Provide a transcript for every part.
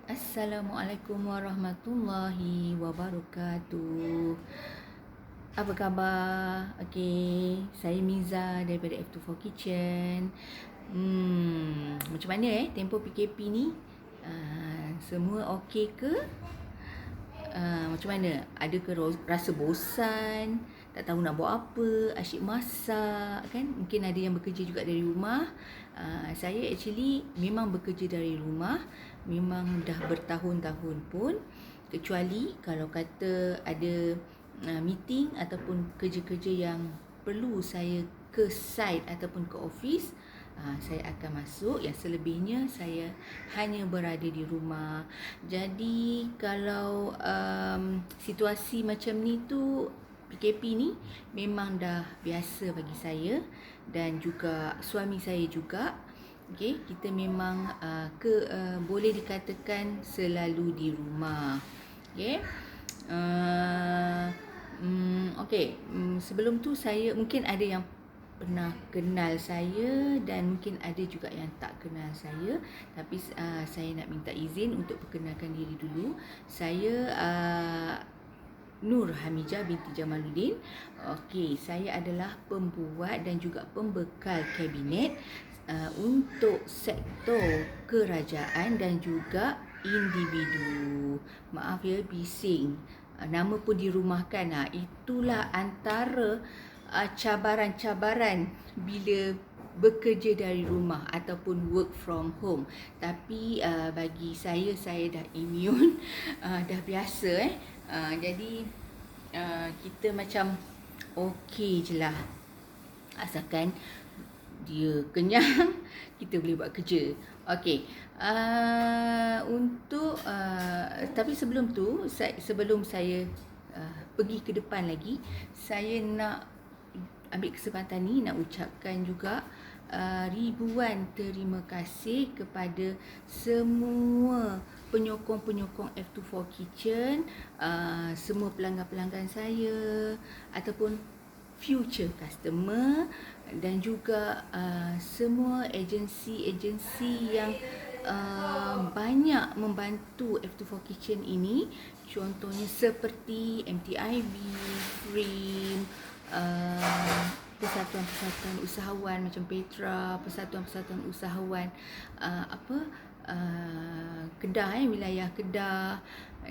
Assalamualaikum warahmatullahi wabarakatuh. Apa khabar? Okey, saya Miza daripada F24 Kitchen. Macam mana tempoh PKP ni? Semua okey ke? Macam mana? Adakah rasa bosan? Tak tahu nak buat apa? Asyik masak kan? Mungkin ada yang bekerja juga dari rumah. Saya actually memang bekerja dari rumah. Memang dah bertahun-tahun pun. Kecuali kalau kata ada meeting ataupun kerja-kerja yang perlu saya ke site ataupun ke office, saya akan masuk. Yang selebihnya saya hanya berada di rumah. Jadi kalau situasi macam ni tu, PKP ni memang dah biasa bagi saya dan juga suami saya juga. Okey, kita memang boleh dikatakan selalu di rumah. Okey. Sebelum tu saya mungkin ada yang pernah kenal saya dan mungkin ada juga yang tak kenal saya, tapi saya nak minta izin untuk perkenalkan diri dulu. Saya Nur Hamijah binti Jamaluddin. Okey, saya adalah pembuat dan juga pembekal kabinet untuk sektor kerajaan dan juga individu. Maaf ya, bising. Nama pun dirumahkan. Itulah antara cabaran-cabaran bila bekerja dari rumah ataupun work from home. Tapi bagi saya dah immune, dah biasa. Jadi kita macam okey je lah. Asalkan dia kenyang, kita boleh buat kerja. Okey. Tapi sebelum tu, sebelum saya pergi ke depan lagi, saya nak ambil kesempatan ni nak ucapkan juga ribuan terima kasih kepada semua penyokong-penyokong F24 Kitchen, semua pelanggan-pelanggan saya ataupun future customer dan juga semua agensi-agensi yang banyak membantu F24 Kitchen ini. Contohnya seperti MTIB, FRIM, persatuan-persatuan usahawan macam Petra, persatuan-persatuan usahawan Kedah, wilayah Kedah,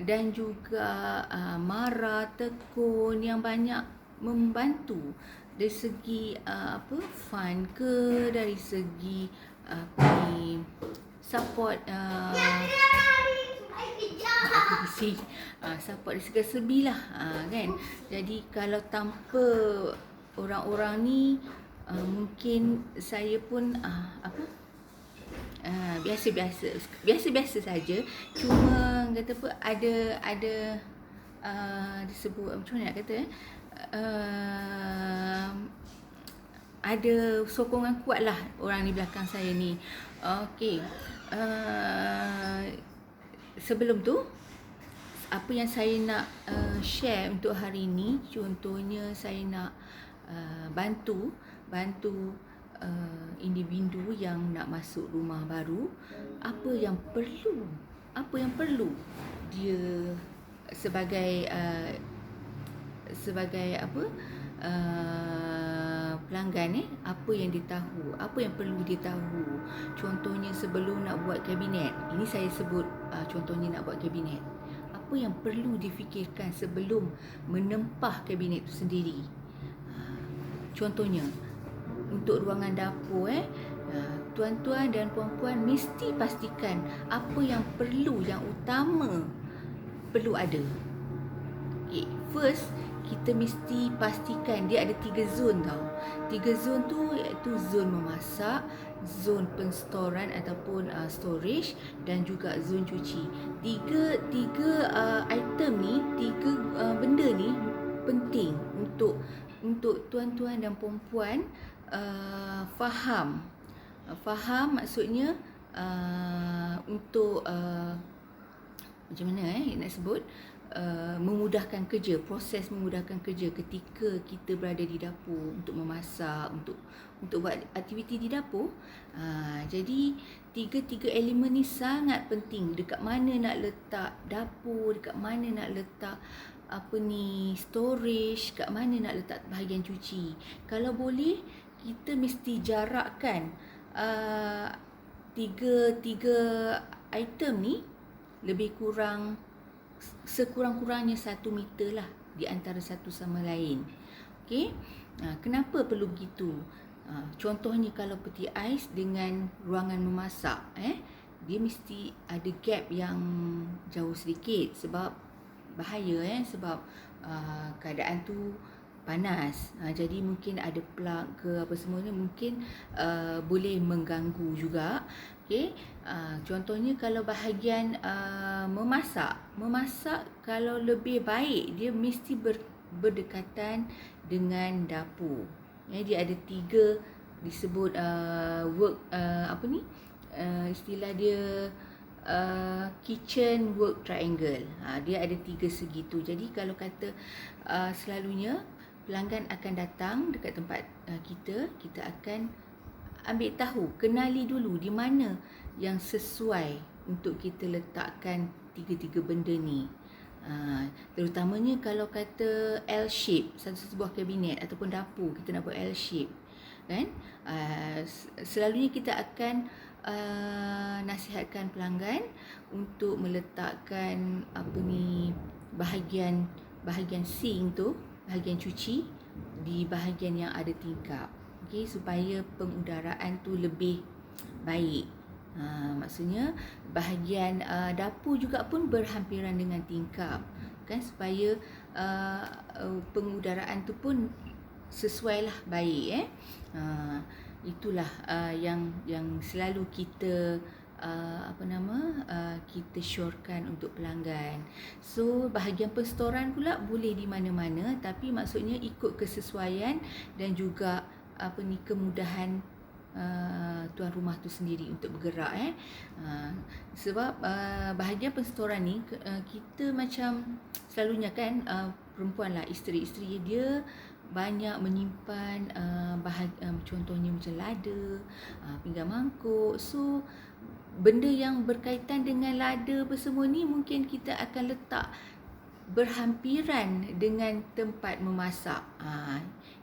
dan juga Mara, Tekun yang banyak membantu dari segi fund ke, dari segi support support dari segala segi lah, kan. Jadi kalau tanpa orang-orang ni, mungkin saya pun biasa-biasa saja. Cuma kata apa, ada disebut macam mana nak kata, ada sokongan kuat lah orang di belakang saya ni. Okey. Sebelum tu, apa yang saya nak share untuk hari ini, contohnya saya nak bantu individu yang nak masuk rumah baru. Apa yang perlu dia sebagai pelanggan, apa yang dia tahu, apa yang perlu dia tahu. Contohnya sebelum nak buat kabinet, ini saya sebut contohnya nak buat kabinet, apa yang perlu difikirkan sebelum menempah kabinet itu sendiri. Contohnya untuk ruangan dapur, tuan-tuan dan puan-puan mesti pastikan apa yang perlu, yang utama perlu ada. Okay, first kita mesti pastikan dia ada 3 zon tau. 3 zon tu iaitu zon memasak, zon penstoran ataupun storage dan juga zon cuci. Tiga item ni, benda ni penting untuk tuan-tuan dan puan-puan faham. Faham maksudnya untuk macam mana nak sebut, memudahkan kerja, proses memudahkan kerja ketika kita berada di dapur untuk memasak, untuk buat aktiviti di dapur. Jadi tiga elemen ni sangat penting. Dekat mana nak letak dapur, dekat mana nak letak storage, kat mana nak letak bahagian cuci. Kalau boleh kita mesti jarakkan tiga item ni lebih kurang, sekurang-kurangnya 1 meter lah di antara satu sama lain. Okey. Kenapa perlu begitu? Contohnya kalau peti ais dengan ruangan memasak, dia mesti ada gap yang jauh sedikit sebab bahaya, sebab keadaan tu panas. Jadi mungkin ada plug ke apa semua ni, mungkin boleh mengganggu juga. Okey. Contohnya kalau bahagian memasak kalau lebih baik dia mesti berdekatan dengan dapur. Dia ada 3 disebut istilah dia kitchen work triangle. Dia ada 3 segi tu. Jadi kalau kata selalunya pelanggan akan datang dekat tempat kita akan ambil tahu, kenali dulu di mana yang sesuai untuk kita letakkan 3 benda ni. Terutamanya kalau kata L shape, satu sebuah kabinet ataupun dapur kita nak buat L shape, kan? Selalunya kita akan nasihatkan pelanggan untuk meletakkan bahagian sink tu, bahagian cuci di bahagian yang ada tingkap. Okey, supaya pengudaraan tu lebih baik. Maksudnya bahagian dapur juga pun berhampiran dengan tingkap, kan, supaya pengudaraan tu pun sesuai lah, baik. Itulah yang selalu kita kita syorkan untuk pelanggan. So bahagian penstoran pula boleh di mana-mana, tapi maksudnya ikut kesesuaian dan juga kemudahan tuan rumah tu sendiri untuk bergerak. Sebab bahagian penstoran ni kita macam selalunya kan, perempuan lah, isteri dia banyak menyimpan contohnya macam lada, pinggan mangkuk. So benda yang berkaitan dengan lada apa semua ni mungkin kita akan letak berhampiran dengan tempat memasak.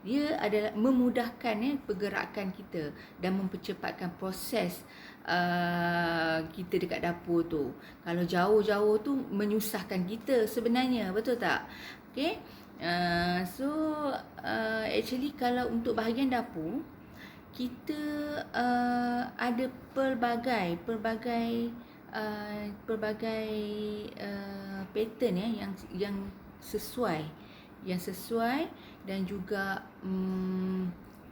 Dia adalah memudahkan pergerakan kita dan mempercepatkan proses kita dekat dapur tu. Kalau jauh-jauh tu menyusahkan kita sebenarnya, betul tak? Okey. Actually kalau untuk bahagian dapur kita ada pelbagai pattern yang sesuai dan juga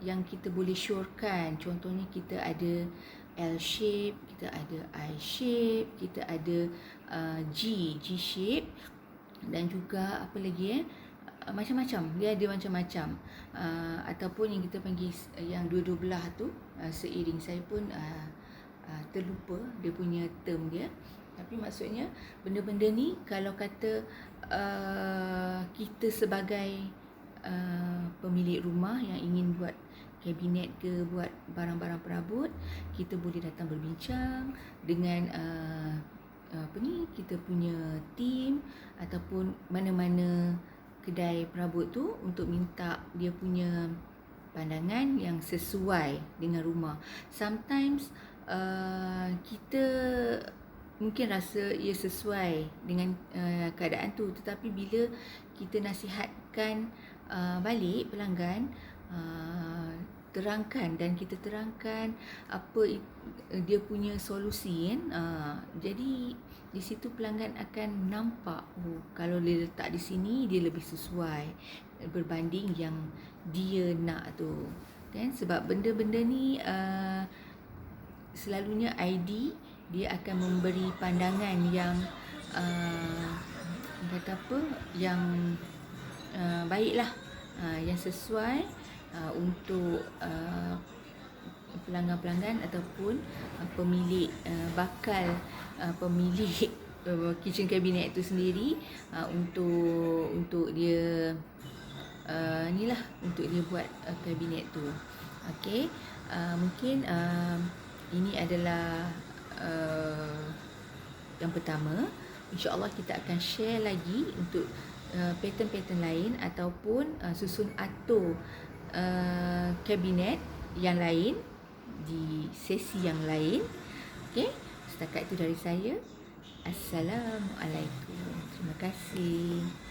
yang kita boleh syorkan. Contohnya kita ada L shape, kita ada I shape, kita ada G shape, dan juga apa lagi macam-macam. Dia ada macam-macam. Ataupun yang kita panggil yang dua-dua belah tu, seiring. Saya pun terlupa dia punya term dia. Tapi maksudnya benda-benda ni kalau kata kita sebagai pemilik rumah yang ingin buat kabinet ke, buat barang-barang perabot, kita boleh datang berbincang dengan kita punya team ataupun mana-mana kedai perabot tu untuk minta dia punya pandangan yang sesuai dengan rumah. Sometimes kita mungkin rasa ia sesuai dengan keadaan tu, tetapi bila kita nasihatkan balik pelanggan, kita terangkan apa dia punya solusi, kan. Jadi di situ pelanggan akan nampak, kalau dia letak di sini dia lebih sesuai berbanding yang dia nak tu, kan. Sebab benda-benda ni selalunya ID dia akan memberi pandangan yang yang baiklah, yang sesuai untuk pelanggan-pelanggan ataupun pemilik pemilik kitchen cabinet itu sendiri, untuk dia inilah untuk dia buat kabinet tu. Okey, mungkin ini adalah yang pertama. InsyaAllah kita akan share lagi untuk pattern-pattern lain ataupun susun atur kabinet yang lain di sesi yang lain. Okey, setakat itu dari saya. Assalamualaikum. Terima kasih.